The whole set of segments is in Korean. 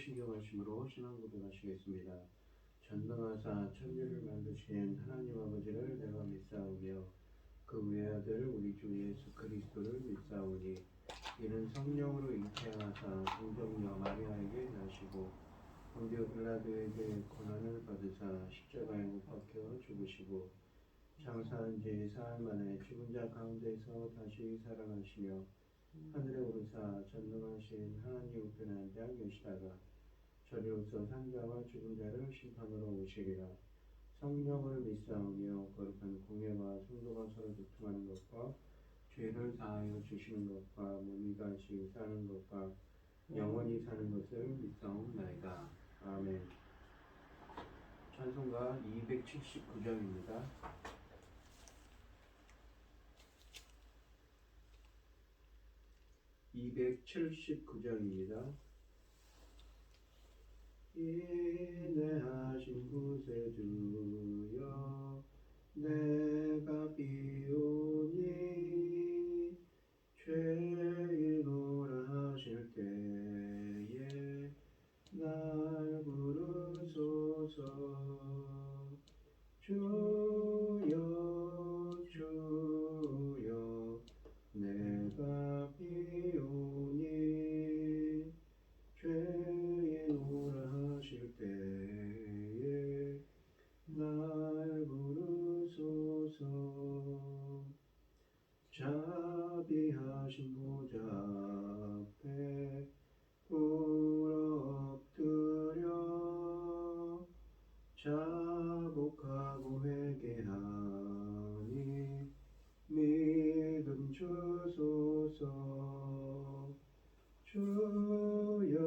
신경하심으로 신앙 고백하시겠습니다. 전능하사 천지를 만드신 하나님 아버지를 내가 믿사오며 그 외아들 우리 주 예수 그리스도를 믿사오니 이는 성령으로 잉태하사 동정녀 마리아에게 나시고 본디오 빌라도에게 고난을 받으사 십자가에 못 박혀 죽으시고 장사한 지 사흘 만에 죽은 자 가운데서 다시 살아나시며 하늘에 오르사 전능하신 하나님 우편에 앉아 계시다가 저리로서 산자와 죽은 자를 심판으로 오시리라. 성령을 믿사오며 거룩한 공예와 성도가 서로 교통하는 것과 죄를 사하여 주시는 것과 몸이 다시 사는 것과 영원히 사는 것을 믿사옵나이다. 아멘. 찬송가 279장입니다. 279장입니다. 인내하신 구세주여 내가 비오니 죄인오라 하실 때에 날 부르소서. 주여 주여 내가 비오니 죄인 오라 하실 때에 날 부르소서. 자비하신 보좌 앞에 꿇어 엎드려 자복하고 회개하니 믿음 주소서. 주여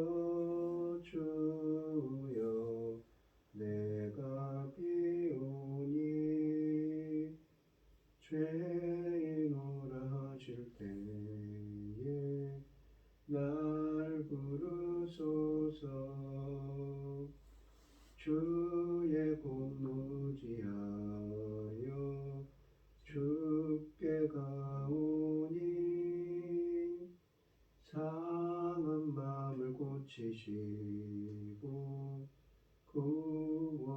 주여 내가 비오니 죄인 오라 하실 때에 날 부르소서. 주의 공무지하여 주께 가오니 상한 마음을 고치시고 구원하소서.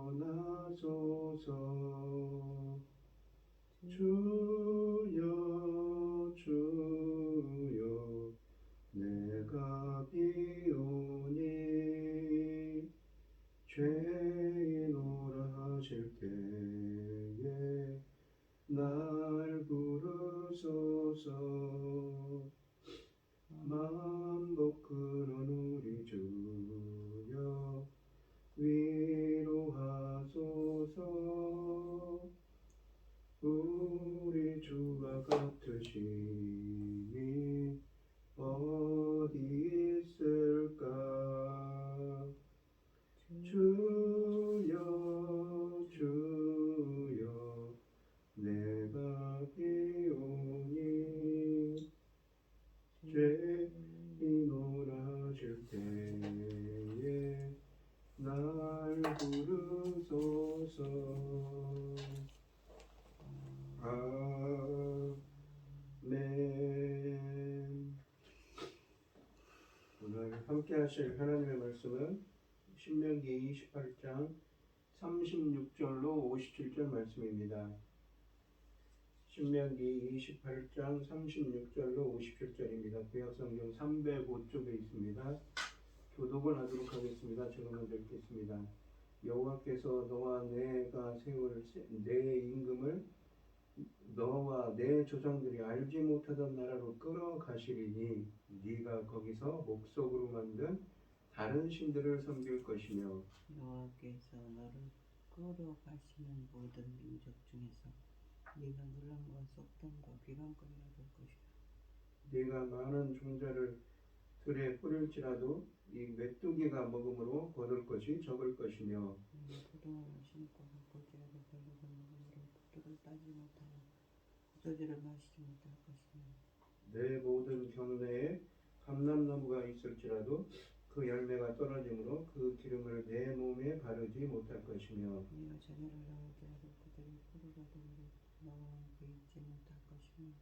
주여 주여 내가 비오니 죄인 오라 하실 때에 날 부르소서. 만복 근원 우리 주여 위로하소서. 우리 주와 같으심이 어디 있을까. 주여 주여 내가 비오니 죄인 오라 하실 때에 날 부르소서. 아멘. 오늘 함께 하실 하나님의 말씀은 신명기 28장 36절로 57절 말씀입니다. 신명기 28장 36절로 57절입니다. 구약성경 305쪽에 있습니다. 교독을 하도록 하겠습니다. 제가 먼저 읽겠습니다. 여호와께서 너와 내가 세울 내 임금을 너와 내 조상들이 알지 못하던 나라로 끌어가시리니 네가 거기서 목석으로 만든 다른 신들을 섬길 것이며 여호와께서 너를 끌어가시는 모든 민족 중에서 네가 놀람과 속담과 비방거리가 될 것이다. 네가 많은 종자를 들에 뿌릴지라도 이 메뚜기가 먹음으로 거둘 것이 적을 것이며 포도원을 심고 볼지라도 별로가 먹음으로 포도를 따지 못하고 포도주를 마시지 못할 것이며 내 모든 경내에 감람나무가 있을지라도 그 열매가 떨어지므로 그 기름을 내 몸에 바르지 못할 것이며 네가 자녀를 낳을지라도 그들이 포도가 되므로 너와 함께 있지 못할 것이며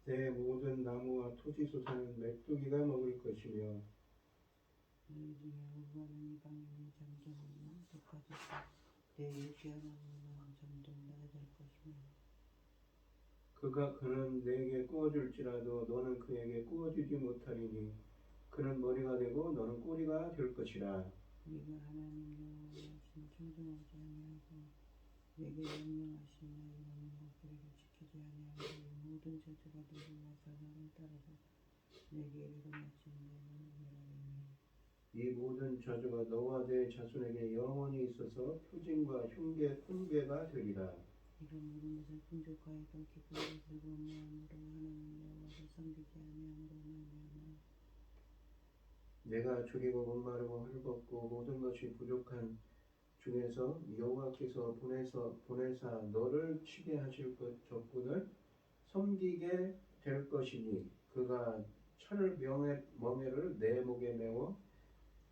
내 모든 나무와 토지 소산은 메뚜기가 먹을 것이며 너희 중에 오가는 이방인이 잠잠하면 독하셔서 내 예기하는 문은 점점 낮아질 것이며 그는 내게 구워줄지라도 너는 그에게 구워주지 못하리니 그는 머리가 되고 너는 꼬리가 될 것이라. 네가 하나님 여호와신 청종하지 아니하고 내게 명령하신 나의 명령과 규례를 지키지 아니하고 이 모든 저주가 너를 와서 너를 따라서 내게 이르러 마침내 너를 멸하리니 이 모든 저주가 너와 내 자손에게 영원히 있어서 표징과 훈계가 되리라. 네가 모든 것을 풍족하여도 기쁜 것을 본 마음으로 하나님 여호와를 섬기지 아니함으로 말미암아 내가 줄이고 목마르고 헐벗고 모든 것이 부족한 중에서 여호와께서 보내사 너를 치게 하실 것 적군을 섬기게 될 것이니 그가 철 멍에를 내 목에 메워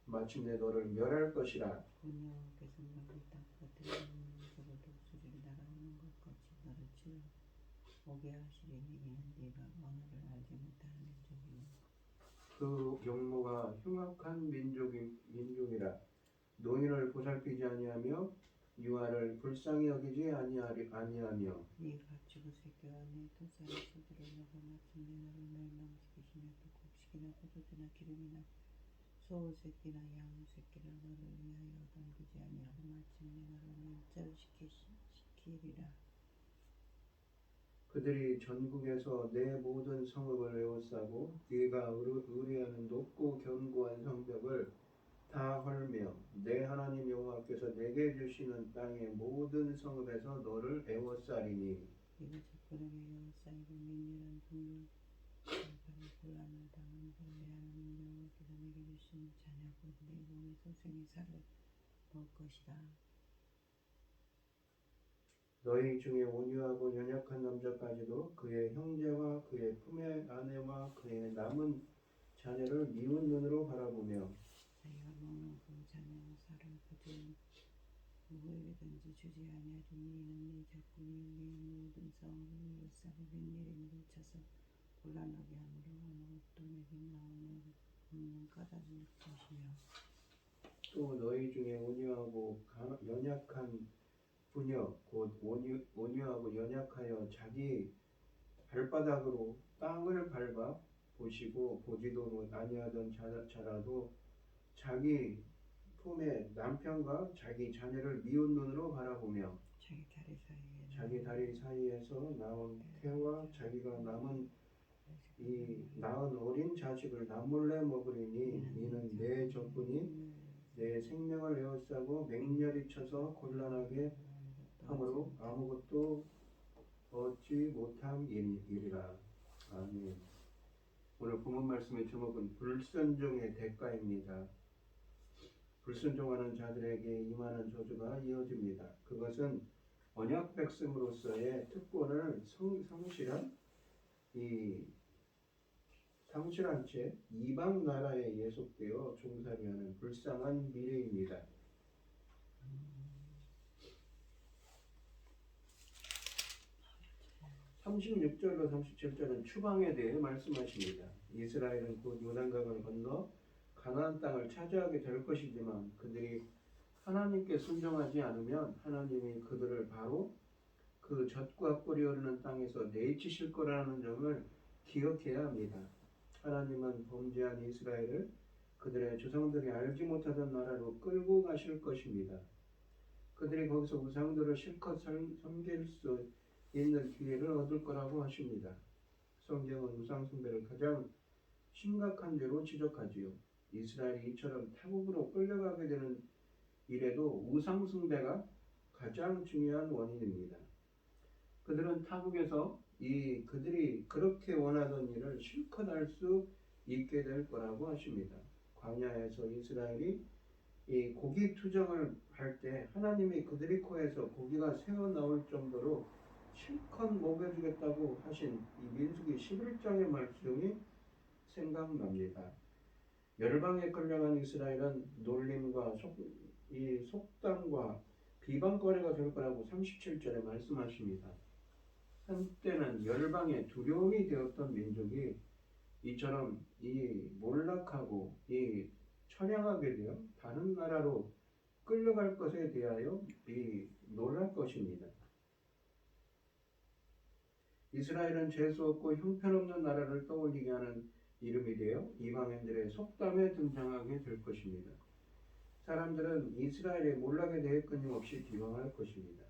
마침내 너를 멸할 것이라. 본 여호와께서 너를 땅 끝에 있는 곳으로 독수리를 날아오는 것 같이 너를 치러 오게 하시리니 이는 네가 언어를 알지 못하는 민족이니 그 용모가 흉악한 민족이라. 노인을 보살피지 아니하며 유아를 불쌍히 여기지 아니하며 네 가축의 새끼와 네 토사의 소들을 먹어 마침내 너를 멸망시키시며 또 곡식이나 포도주나 기름이나 소의 새끼나 양의 새끼를 너를 위하여 남기지 아니하고 마침내 너를 멸절시키리라. 그들이 전국에서 내 모든 성읍을 에워싸고 네가 의뢰하는 높고 견고한 성벽을 다 헐며 내 하나님 여호와께서 내게 주시는 땅의 모든 성읍에서 너를 에워싸리니 네가 적군에게 에워싸이고 맹렬한 분노를 곤란을 당하면서 내 하나님 여호와께서 내게 주시는 자녀 곧 내 몸의 소생의 살을 먹을 것이다. 너희 중에 온유하고 연약한 남자까지도 그의 형제와 그의 품의 아내와 그의 남은 자녀를 미운 눈으로 바라보며 자기가 먹는 그 자녀의 살을 그들 누구에게든지 주지 아니하리니 이는 네 적군이 네 모든 성읍을 에워싸고 맹렬히 쳐서 곤란하게 함으로 아무것도 내게 나오는 없는 까닭일 것이며 또 너희 중에 온유하고 연약한 부녀 곧 온유하고 연약하여 자기 발바닥으로 땅을 밟아 보시고 보지도 아니하던 자라도 자기 품의 남편과 자기 자녀를 미운 눈으로 바라보며 자기 다리 사이에서 나온 태와 자기가 낳은 어린 자식을 남몰래 먹으리니 이는 내 적군이 내 생명을 에워싸고 맹렬히 쳐서 곤란하게 함으로 아무것도 얻지 못함이니라. 아멘. 오늘 본문 말씀의 제목은 불순종의 대가입니다. 불순종하는 자들에게 임하는 저주가 이어집니다. 그것은 언약 백성으로서의 특권을 상실한 채 이방 나라에 예속되어 종살이 하는 불쌍한 미래입니다. 36절로 37절은 추방에 대해 말씀하십니다. 이스라엘은 곧 요단강을 건너 가나안 땅을 차지하게 될 것이지만 그들이 하나님께 순종하지 않으면 하나님이 그들을 바로 그 젖과 꿀이 흐르는 땅에서 내치실 거라는 점을 기억해야 합니다. 하나님은 범죄한 이스라엘을 그들의 조상들이 알지 못하던 나라로 끌고 가실 것입니다. 그들이 거기서 우상들을 실컷 섬길 수 있는 기회를 얻을 거라고 하십니다. 성경은 우상 숭배를 가장 심각한 죄로 지적하지요. 이스라엘이 이처럼 타국으로 끌려가게 되는 일에도 우상 숭배가 가장 중요한 원인입니다. 그들은 타국에서 그들이 그렇게 원하던 일을 실컷 할 수 있게 될 거라고 하십니다. 광야에서 이스라엘이 이 고기 투정을 할 때 하나님이 그들의 코에서 고기가 새어 나올 정도로 실컷 먹여주겠다고 하신 이 민수기 11장의 말씀이 생각납니다. 열방에 끌려간 이스라엘은 놀림과 속담과 비방거리가 될 거라고 37절에 말씀하십니다. 한때는 열방의 두려움이 되었던 민족이 이처럼 이 몰락하고 이 처량하게 되어 다른 나라로 끌려갈 것에 대하여 놀랄 것입니다. 이스라엘은 재수 없고 형편없는 나라를 떠올리게 하는 이름이 되어 이방인들의 속담에 등장하게 될 것입니다. 사람들은 이스라엘의 몰락에 대해 끊임없이 비방할 것입니다.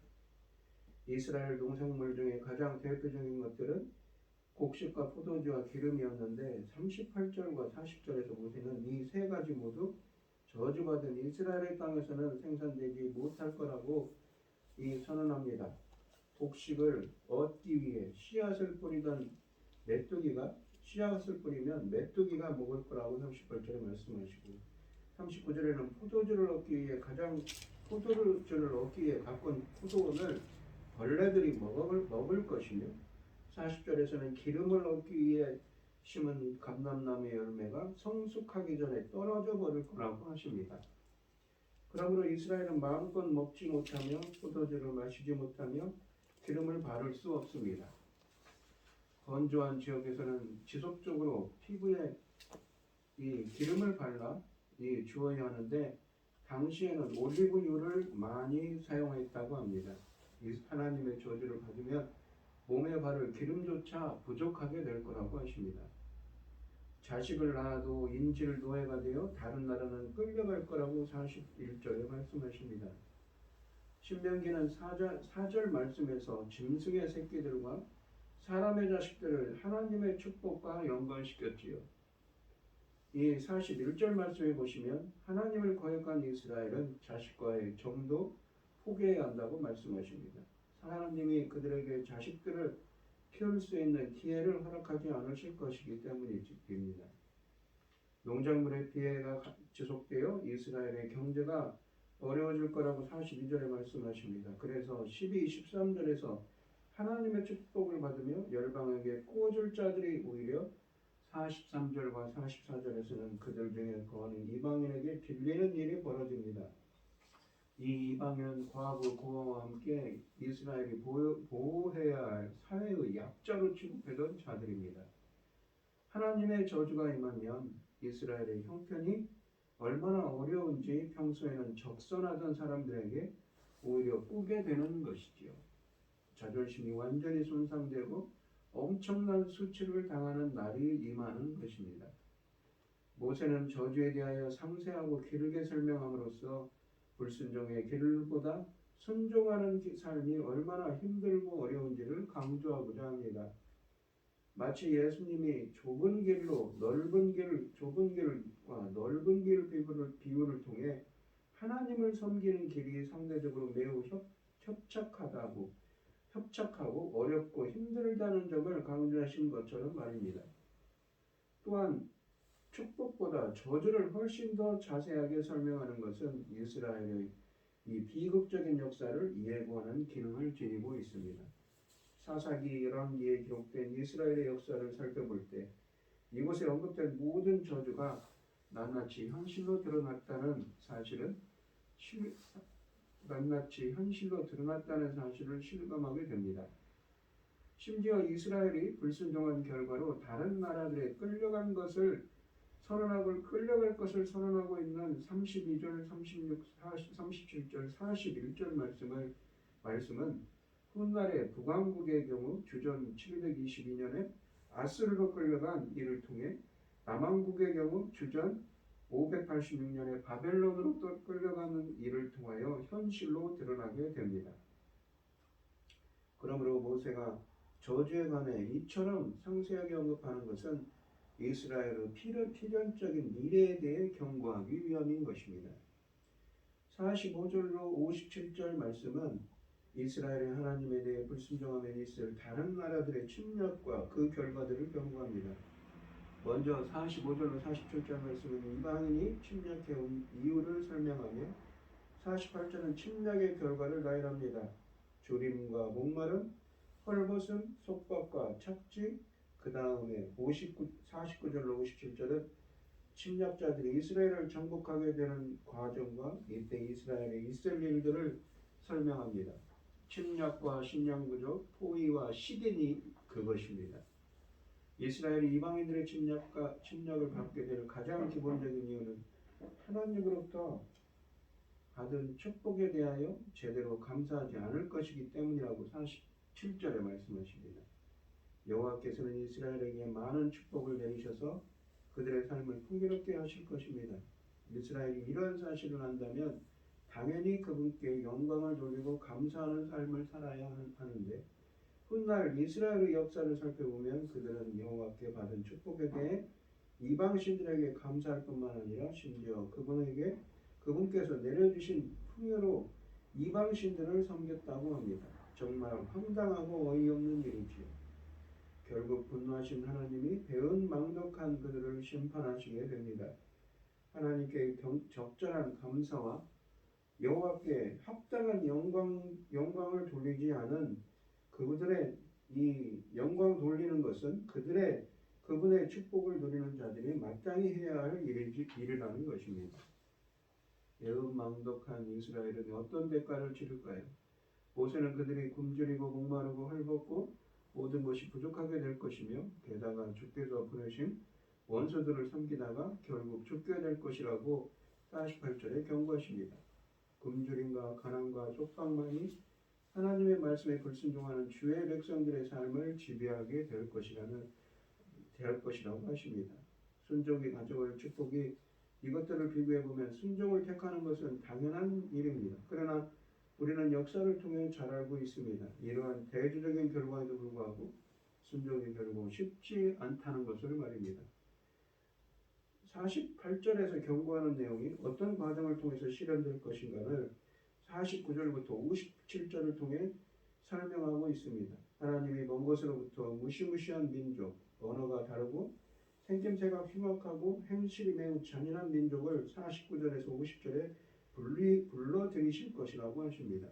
이스라엘 농산물 중에 가장 대표적인 것들은 곡식과 포도주와 기름이었는데 38절과 40절에서 모세는 이 세 가지 모두 저주받은 이스라엘의 땅에서는 생산되지 못할 거라고 선언합니다. 곡식을 얻기 위해 씨앗을 뿌리던 메뚜기가 씨앗을 뿌리면 메뚜기가 먹을 거라고 38절에 말씀하시고 39절에는 포도주를 얻기 위해 가꾼 포도원을 벌레들이 먹을 것이며 40절에서는 기름을 얻기 위해 심은 감람나무의 열매가 성숙하기 전에 떨어져 버릴 거라고 하십니다. 그러므로 이스라엘은 마음껏 먹지 못하며 포도주를 마시지 못하며 기름을 바를 수 없습니다. 건조한 지역에서는 지속적으로 피부에 이 기름을 발라 주어야 하는데 당시에는 올리브유를 많이 사용했다고 합니다. 하나님의 저주를 받으면 몸에 바를 기름조차 부족하게 될 거라고 하십니다. 자식을 낳아도 인질 노예가 되어 다른 나라는 끌려갈 거라고 41절에 말씀하십니다. 신명기는 4절 말씀에서 짐승의 새끼들과 사람의 자식들을 하나님의 축복과 연관시켰지요. 이 41절 말씀에 보시면 하나님을 거역한 이스라엘은 자식과의 정도 포기해야 한다고 말씀하십니다. 하나님이 그들에게 자식들을 키울 수 있는 기회를 허락하지 않으실 것이기 때문입니다. 농작물의 피해가 지속되어 이스라엘의 경제가 어려워질 거라고 42절에 말씀하십니다. 그래서 12, 13절에서 하나님의 축복을 받으며 열방에게 꾸어줄 자들이 오히려 43절과 44절에서는 그들 중에 거하는 이방인에게 빌리는 일이 벌어집니다. 이 이방인은 과부, 고아와 함께 이스라엘이 보호해야 할 사회의 약자로 취급되던 자들입니다. 하나님의 저주가 임하면 이스라엘의 형편이 얼마나 어려운지 평소에는 적선하던 사람들에게 오히려 꾸게 되는 것이지요. 자존심이 완전히 손상되고 엄청난 수치를 당하는 날이 임하는 것입니다. 모세는 저주에 대하여 상세하고 길게 설명함으로써 불순종의 길보다 순종하는 삶이 얼마나 힘들고 어려운지를 강조하고자 합니다. 마치 예수님이 좁은 길과 넓은 길 비유를 통해 하나님을 섬기는 길이 상대적으로 매우 협착하고 어렵고 힘들다는 점을 강조하신 것처럼 말입니다. 또한 축복보다 저주를 훨씬 더 자세하게 설명하는 것은 이스라엘의 이 비극적인 역사를 예고하는 기능을 지니고 있습니다. 사사기 11기에 기록된 이스라엘의 역사를 살펴볼 때 이곳에 언급된 모든 저주가 낱낱이 현실로 드러났다는 사실을 실감하게 됩니다. 심지어 이스라엘이 불순종한 결과로 다른 나라들에 끌려갈 것을 선언하고 있는 32절, 36, 37절, 41절 말씀은 훗날의 북왕국의 경우 주전 722년에 아스르로 끌려간 이를 통해 남왕국의 경우 주전 586년에 바벨론으로 또 끌려가는 일을 통하여 현실로 드러나게 됩니다. 그러므로 모세가 저주에 관해 이처럼 상세하게 언급하는 것은 이스라엘의 필연적인 미래에 대해 경고하기 위함인 것입니다. 45절로 57절 말씀은 이스라엘의 하나님에 대해 불순종함에 있을 다른 나라들의 침략과 그 결과들을 경고합니다. 먼저 45절로 47절 말씀은 이방인이 침략해온 이유를 설명하며 48절은 침략의 결과를 나열합니다. 조림과 목마름, 헐벗음, 속박과 착지, 그 다음에 49절로 57절은 침략자들이 이스라엘을 정복하게 되는 과정과 이때 이스라엘에 있을 일들을 설명합니다. 침략과 식량부족, 포위와 시든이 그것입니다. 이스라엘이 이방인들의 침략을 받게 되는 가장 기본적인 이유는 하나님으로부터 받은 축복에 대하여 제대로 감사하지 않을 것이기 때문이라고 47절에 말씀하십니다. 여호와께서는 이스라엘에게 많은 축복을 내리셔서 그들의 삶을 풍요롭게 하실 것입니다. 이스라엘이 이러한 사실을 안다면 당연히 그분께 영광을 돌리고 감사하는 삶을 살아야 하는데 훗날 이스라엘의 역사를 살펴보면 그들은 여호와께 받은 축복에 대해 이방신들에게 감사할 뿐만 아니라 심지어 그분께서 내려주신 풍요로 이방신들을 섬겼다고 합니다. 정말 황당하고 어이없는 일이지요. 결국 분노하신 하나님이 배은망덕한 그들을 심판하시게 됩니다. 하나님께 적절한 감사와 여호와께 합당한 영광을 돌리지 않은 그들의 이 영광 돌리는 것은 그분의 축복을 누리는 자들이 마땅히 해야 할 일이라는 것입니다. 배은망덕한 이스라엘은 어떤 대가를 치를까요? 모세는 그들이 굶주리고 목마르고 헐벗고 모든 것이 부족하게 될 것이며 게다가 주께서 보내신 원수들을 섬기다가 결국 죽게 될 것이라고 48절에 경고하십니다. 굶주림과 가난과 쪽방만이 하나님의 말씀에 불순종하는 주의 백성들의 삶을 지배하게 될 것이라고 하십니다. 순종이 가져올 축복이 이것들을 비교해보면 순종을 택하는 것은 당연한 일입니다. 그러나 우리는 역사를 통해 잘 알고 있습니다. 이러한 대조적인 결과에도 불구하고 순종이 결국 쉽지 않다는 것을 말입니다. 48절에서 경고하는 내용이 어떤 과정을 통해서 실현될 것인가를 49절부터 57절을 통해 설명하고 있습니다. 하나님이 먼 곳으로부터 무시무시한 민족, 언어가 다르고 생김새가 흉악하고 행실이 매우 잔인한 민족을 49절에서 50절에 불러들이실 것이라고 하십니다.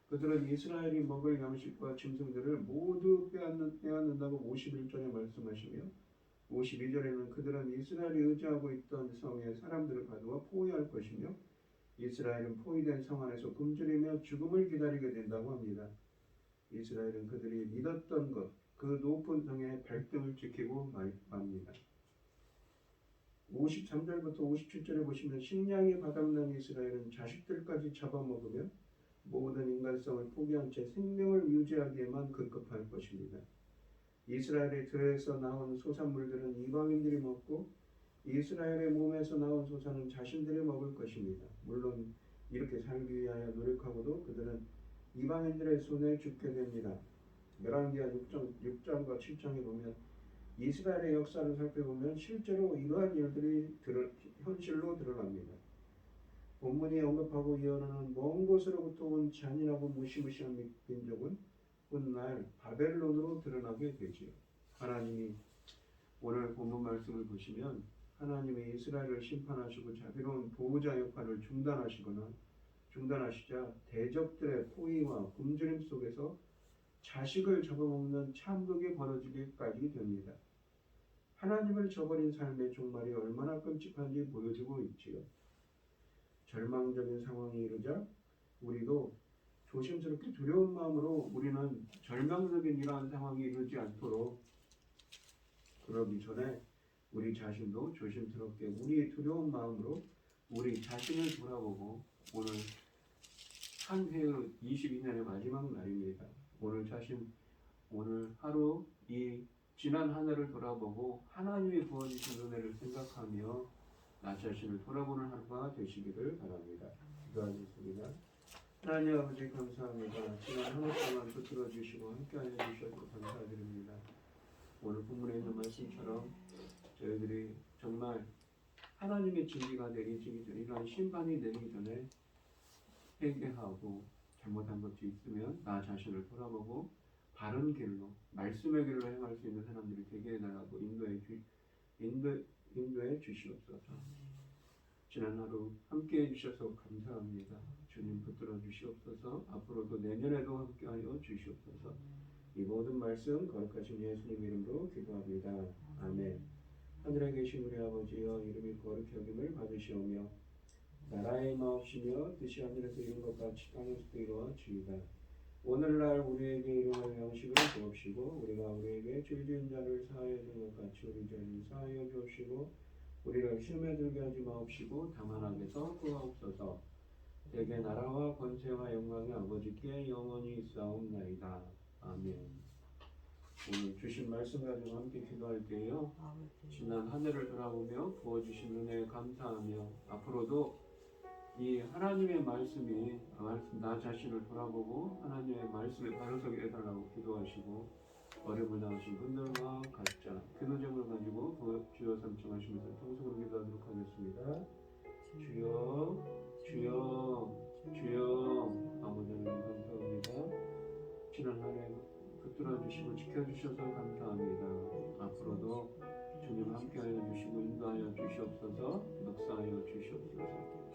그들은 이스라엘이 먹을 양식과 짐승들을 모두 빼앗는다고 51절에 말씀하시며 52절에는 그들은 이스라엘이 의지하고 있던 성의 사람들을 가두어 포위할 것이며 이스라엘은 포위된 성 안에서 굶주리며 죽음을 기다리게 된다고 합니다. 이스라엘은 그들이 믿었던 것, 그 높은 성의 발등을 지키고 맙니다. 53절부터 57절에 보시면 식량이 바닥난 이스라엘은 자식들까지 잡아먹으며 모든 인간성을 포기한 채 생명을 유지하기에만 급급할 것입니다. 이스라엘의 들에서 나온 소산물들은 이방인들이 먹고 이스라엘의 몸에서 나온 소산은 자신들이 먹을 것입니다. 물론 이렇게 살기 위하여 노력하고도 그들은 이방인들의 손에 죽게 됩니다. 열왕기하 6장과 7장에 보면 이스라엘의 역사를 살펴보면 실제로 이러한 일들이 현실로 드러납니다. 본문이 언급하고 이어나는 먼 곳으로부터 온 잔인하고 무시무시한 민족은 훗날 바벨론으로 드러나게 되지요. 하나님이 오늘 본문 말씀을 보시면 하나님이 이스라엘을 심판하시고 자비로운 보호자 역할을 중단하시자 대적들의 포위와 굶주림 속에서 자식을 잡아먹는 참극이 벌어지기까지 됩니다. 하나님을 저버린 삶의 종말이 얼마나 끔찍한지 보여주고 있지요. 절망적인 상황이 이르자 우리도 조심스럽게 두려운 마음으로 우리는 절망적인 이러한 상황이 이르지 않도록 그러기 전에 우리 자신도 조심스럽게 우리의 두려운 마음으로 우리 자신을 돌아보고 오늘 한 해의 22년의 마지막 날입니다. 오늘 하루 이 지난 한 해를 돌아보고 하나님이 부어주신 은혜를 생각하며 나 자신을 돌아보는 하루가 되시기를 바랍니다. 기도하겠습니다. 하나님 아버지 감사합니다. 지난 한 해 동안 붙들어 주시고 함께하여 주셔서 감사드립니다. 오늘 본문에 있는 말씀처럼 저희들이 정말 하나님의 진리가 내리기 전에 이러한 심판이 내리기 전에 회개하고 잘못한 것이 있으면 나 자신을 돌아보고 바른 길로 말씀의 길로 행할 수 있는 사람들이 되게 해달라고 인도해 주시옵소서. 지난 하루 함께해 주셔서 감사합니다. 주님 붙들어 주시옵소서. 앞으로도 내년에도 함께하여 주시옵소서. 이 모든 말씀 거룩하신 예수님 이름으로 기도합니다. 아멘. 하늘에 계신 우리 아버지여 이름이 거룩히 여김을 받으시오며 나라의 마옵시며 뜻이 하늘에서 이룬 것 같이 땅에서도 이루어지이다. 오늘날 우리에게 일용할 양식을 주옵시고 우리가 우리에게 죄 지은 자를 사하여 준 것 같이 우리 죄를 사하여 주옵시고 우리를 시험에 들게 하지 마옵시고 다만 악에서 구하옵소서. 대개 나라와 권세와 영광의 아버지께 영원히 있사옵나이다. 아멘. 오늘 주신 말씀 가지고 함께 기도할게요. 지난 한 해를 돌아보며 부어주신 은혜에 감사하며 앞으로도 이 하나님의 말씀이 나 자신을 돌아보고 하나님의 말씀에 바로 서게 해달라고 기도하시고 어려움을 당하신 분들과 각자 기도점을 가지고 주여 삼청하시면서 통성으로 기도하도록 하겠습니다. 주여 주여 주여 아버지 하나님 감사합니다. 지난 한 해 붙들어 주시고 지켜주셔서 감사합니다. 앞으로도 주님 함께하여 주시고 인도하여 주시옵소서. 역사하여 주시옵소서.